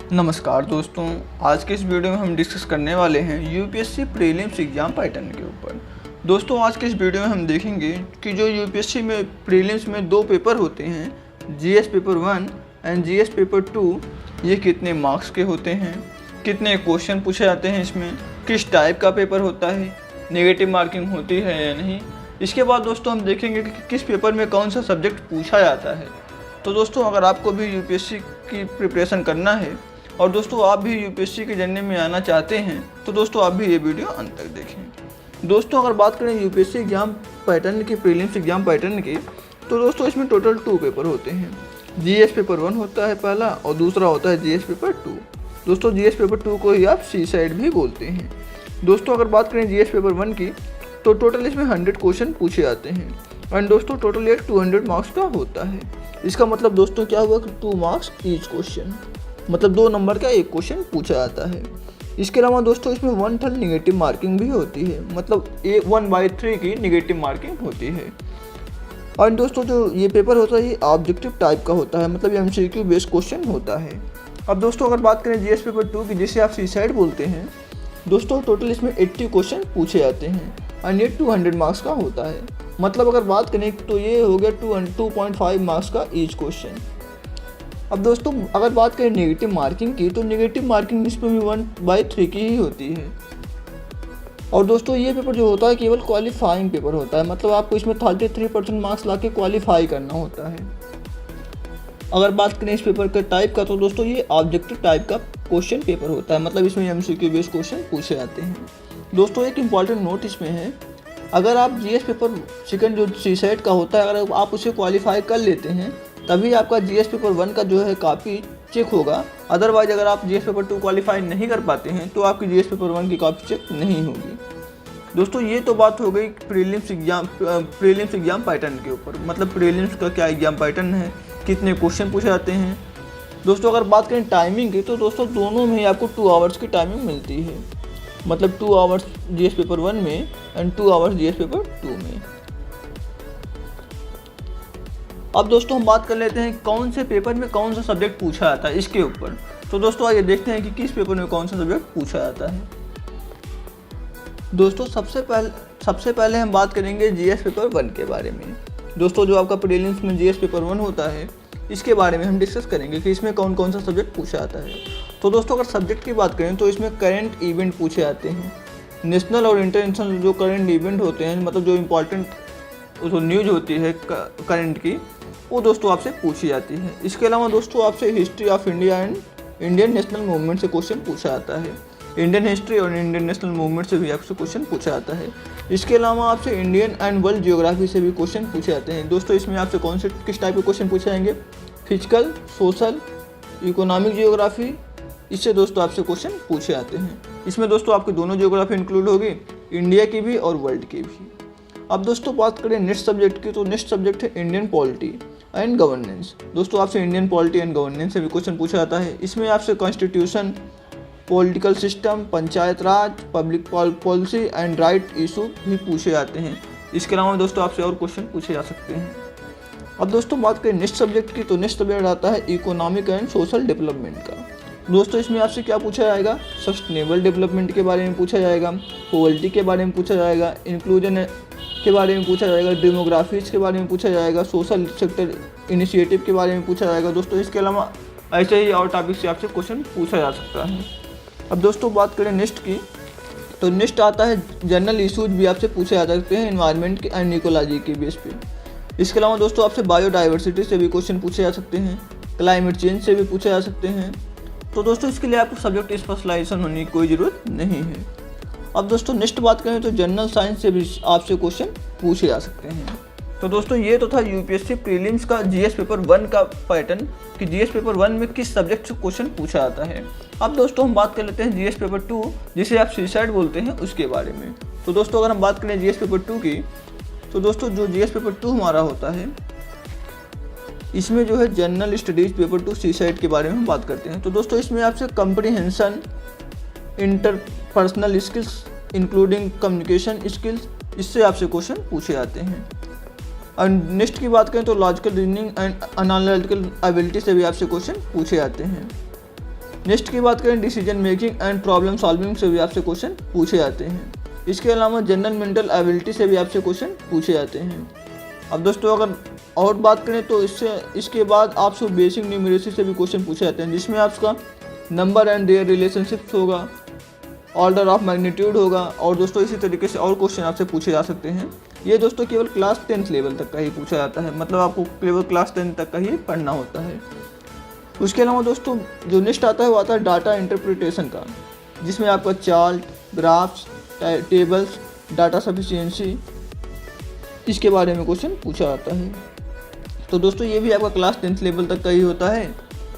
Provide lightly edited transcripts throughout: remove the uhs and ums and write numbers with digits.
नमस्कार दोस्तों, आज के इस वीडियो में हम डिस्कस करने वाले हैं यूपीएससी प्रीलिम्स एग्ज़ाम पैटर्न के ऊपर। दोस्तों आज के इस वीडियो में हम देखेंगे कि जो यूपीएससी में प्रीलिम्स में दो पेपर होते हैं, GS paper 1 and GS paper 2, ये कितने मार्क्स के होते हैं, कितने क्वेश्चन पूछे जाते हैं, इसमें किस टाइप का पेपर होता है, नेगेटिव मार्किंग होती है या नहीं। इसके बाद दोस्तों हम देखेंगे कि किस पेपर में कौन सा सब्जेक्ट पूछा जाता है। तो दोस्तों अगर आपको भी यूपीएससी की प्रिपरेशन करना है और दोस्तों आप भी यूपीएससी के जर्नी में आना चाहते हैं तो दोस्तों आप भी ये वीडियो अंत तक देखें। दोस्तों अगर बात करें यूपीएससी एग्जाम पैटर्न की, प्रीलिम्स एग्जाम पैटर्न की, तो दोस्तों इसमें टोटल 2 पेपर होते हैं। जीएस पेपर 1 होता है पहला और दूसरा होता है जीएस पेपर 2। दोस्तों जीएस पेपर 2 को ही आप सी साइड भी बोलते हैं। दोस्तों अगर बात करें जीएस पेपर 1 की, तो टोटल इसमें 100 क्वेश्चन पूछे जाते हैं एंड दोस्तों टोटल ये 200 मार्क्स का होता है। इसका मतलब दोस्तों क्या हुआ कि 2 मार्क्स ईच क्वेश्चन, मतलब 2 नंबर का एक क्वेश्चन पूछा जाता है। इसके अलावा दोस्तों इसमें 1/3 निगेटिव मार्किंग भी होती है, मतलब 1/3 की निगेटिव मार्किंग होती है। और दोस्तों जो ये पेपर होता है ये ऑब्जेक्टिव टाइप का होता है, मतलब एमसीक्यू बेस्ड क्वेश्चन होता है। अब दोस्तों अगर बात करें जीएस पेपर 2 की, जिसे आप सी साइड बोलते हैं, दोस्तों टोटल इसमें 80 क्वेश्चन पूछे जाते हैं एंड ये 200 मार्क्स का होता है। मतलब अगर बात करें तो ये हो गया 2.5 मार्क्स का ईच क्वेश्चन। अब दोस्तों अगर बात करें नेगेटिव मार्किंग की, तो नेगेटिव मार्किंग इसमें भी 1/3 की ही होती है। और दोस्तों ये पेपर जो होता है केवल क्वालिफाइंग पेपर होता है, मतलब आपको इसमें 33% मार्क्स लाके क्वालिफाई करना होता है। अगर बात करें इस पेपर के टाइप का, तो दोस्तों ये ऑब्जेक्टिव टाइप का क्वेश्चन पेपर होता है, मतलब इसमें एमसीक्यू बेस्ड क्वेश्चन पूछे जाते हैं। दोस्तों एक इम्पॉर्टेंट नोट इसमें है, अगर आप जीएस पेपर सेकंड जो सी सेट का होता है, अगर आप उसे क्वालिफाई कर लेते हैं तभी आपका जीएस पेपर 1 का जो है कॉपी चेक होगा। अदरवाइज अगर आप जीएस पेपर 2 क्वालिफाई नहीं कर पाते हैं तो आपकी जीएस पेपर 1 की कॉपी चेक नहीं होगी। दोस्तों ये तो बात हो गई प्रीलिम्स एग्जाम पैटर्न के ऊपर, मतलब प्रीलिम्स का क्या एग्जाम पैटर्न है, कितने क्वेश्चन पूछे जाते हैं। दोस्तों अगर बात करें टाइमिंग की, तो दोस्तों दोनों में आपको 2 आवर्स की टाइमिंग मिलती है, मतलब 2 आवर्स जीएस पेपर 1 में एंड 2 आवर्स जीएस पेपर 2 में। अब दोस्तों हम बात कर लेते हैं कौन से पेपर में कौन सा सब्जेक्ट पूछा जाता है इसके ऊपर। तो दोस्तों आइए देखते हैं कि किस पेपर में कौन सा सब्जेक्ट पूछा जाता है। दोस्तों सबसे पहले हम बात करेंगे जीएस पेपर 1 के बारे में। दोस्तों जो आपका प्रीलिम्स में जीएस पेपर 1 होता है, इसके बारे में हम डिस्कस करेंगे कि इसमें कौन कौन सा सब्जेक्ट पूछा जाता है। तो दोस्तों अगर सब्जेक्ट की बात करें तो इसमें करंट इवेंट पूछे जाते हैं। नेशनल और इंटरनेशनल जो करंट इवेंट होते हैं, मतलब जो इम्पोर्टेंट जो न्यूज़ होती है करंट की, वो दोस्तों आपसे पूछी जाती है। इसके अलावा दोस्तों आपसे history of India and Indian national movement से क्वेश्चन पूछा जाता है। इंडियन हिस्ट्री और इंडियन नेशनल मूवमेंट से भी आपसे क्वेश्चन पूछा जाता है। इसके अलावा आपसे इंडियन एंड वर्ल्ड जियोग्राफी से भी क्वेश्चन पूछे जाते हैं। दोस्तों इसमें आपसे किस टाइप के क्वेश्चन पूछे जाएंगे, फिजिकल, सोशल, इकोनॉमिक जियोग्राफी, इससे दोस्तों आपसे क्वेश्चन पूछे जाते हैं। इसमें दोस्तों आपकी दोनों जियोग्राफी इंक्लूड होगी, इंडिया की भी और वर्ल्ड की भी। अब दोस्तों बात करें नेक्स्ट सब्जेक्ट की, तो नेक्स्ट सब्जेक्ट है इंडियन पॉलिटी एंड गवर्नेंस। दोस्तों आपसे इंडियन पॉलिटी एंड गवर्नेंस से भी क्वेश्चन पूछा जाता है। इसमें आपसे constitution, political system, panchayat Raj, public policy and right issue भी पूछे जाते हैं। इसके अलावा दोस्तों आपसे और क्वेश्चन पूछे जा सकते हैं। अब दोस्तों बात करें नेक्स्ट सब्जेक्ट की, तो नेक्स्ट सब्जेक्ट आता है इकोनॉमिक एंड सोशल डेवलपमेंट का। दोस्तों इसमें आपसे क्या पूछा जाएगा, सस्टेनेबल डेवलपमेंट के बारे में पूछा जाएगा, पॉवर्टी के बारे में पूछा जाएगा, इंक्लूजन के बारे में पूछा जाएगा, डेमोग्राफीज के बारे में पूछा जाएगा, सोशल सेक्टर इनिशिएटिव के बारे में पूछा जाएगा। दोस्तों इसके अलावा ऐसे ही और टॉपिक से आपसे क्वेश्चन पूछा जा सकता है। अब दोस्तों बात करें नेक्स्ट की, तो नेक्स्ट आता है जनरल इशूज भी आपसे पूछे जा सकते हैं एनवायरनमेंट एंड इकोलॉजी के बेस पे। इसके अलावा दोस्तों आपसे बायोडाइवर्सिटी से भी क्वेश्चन पूछे जा सकते हैं, क्लाइमेट चेंज से भी पूछे जा सकते हैं। तो दोस्तों इसके लिए आपको सब्जेक्ट स्पेशलाइजेशन होने की कोई ज़रूरत नहीं है। अब दोस्तों नेक्स्ट बात करें तो जनरल साइंस से भी आपसे क्वेश्चन पूछे जा सकते हैं। तो दोस्तों ये तो था यूपीएससी प्रीलिम्स का जीएस पेपर 1 का पैटर्न कि जीएस पेपर 1 में किस सब्जेक्ट से क्वेश्चन पूछा जाता है। अब दोस्तों हम बात कर लेते हैं जीएस पेपर 2, जिसे आप सी साइड बोलते हैं, उसके बारे में। तो दोस्तों अगर हम बात करें जीएस पेपर 2 की, तो दोस्तों जो जीएस पेपर 2 हमारा होता है, इसमें जो है जनरल स्टडीज पेपर 2 सी साइड के बारे में हम बात करते हैं। तो दोस्तों इसमें आपसे comprehension, interpersonal skills including communication skills, इससे आपसे क्वेश्चन पूछे जाते हैं। और नेक्स्ट की बात करें तो logical reasoning and analytical ability से भी आपसे क्वेश्चन पूछे जाते हैं। नेक्स्ट की बात करें decision making and problem solving से भी आपसे क्वेश्चन पूछे जाते हैं। इसके अलावा जनरल मेंटल एबिलिटी से भी आपसे क्वेश्चन पूछे जाते हैं। अब दोस्तों अगर और बात करें तो इसके बाद आपसे बेसिक न्यूमेरेसी से भी क्वेश्चन पूछे जाते हैं, जिसमें आपका नंबर एंड देयर रिलेशनशिप्स होगा, ऑर्डर ऑफ मैग्नीट्यूड होगा और दोस्तों इसी तरीके से और क्वेश्चन आपसे पूछे जा सकते हैं। ये दोस्तों केवल क्लास 10th लेवल तक का ही पूछा जाता है, मतलब आपको केवल क्लास 10 तक का ही पढ़ना होता है। उसके अलावा दोस्तों जो नेक्स्ट आता है वो आता है डाटा इंटरप्रिटेशन का, जिसमें आपका chart, graphs, tables, data sufficiency, इसके बारे में क्वेश्चन पूछा जाता है। तो दोस्तों ये भी आपका क्लास 10th लेवल तक का ही होता है।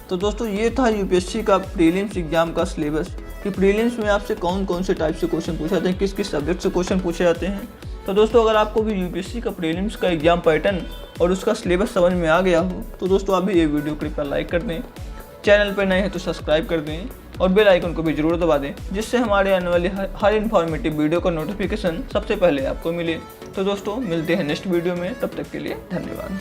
तो दोस्तों ये था यूपीएससी का प्रीलिम्स एग्जाम का सिलेबस कि प्रीलिम्स में आपसे कौन कौन से टाइप से क्वेश्चन पूछे जाते हैं, किस किस सब्जेक्ट से क्वेश्चन पूछे जाते हैं। तो दोस्तों अगर आपको भी यूपीएससी का प्रीलिम्स का एग्जाम पैटर्न और उसका सिलेबस समझ में आ गया हो तो दोस्तों आप भी ये वीडियो कृपया लाइक कर दें, चैनल पर नए हैं तो सब्सक्राइब कर दें और बेल आइकन को भी जरूर दबा दें, जिससे हमारे आने वाली हर इन्फॉर्मेटिव वीडियो का नोटिफिकेशन सबसे पहले आपको मिले। तो दोस्तों मिलते हैं नेक्स्ट वीडियो में, तब तक के लिए धन्यवाद।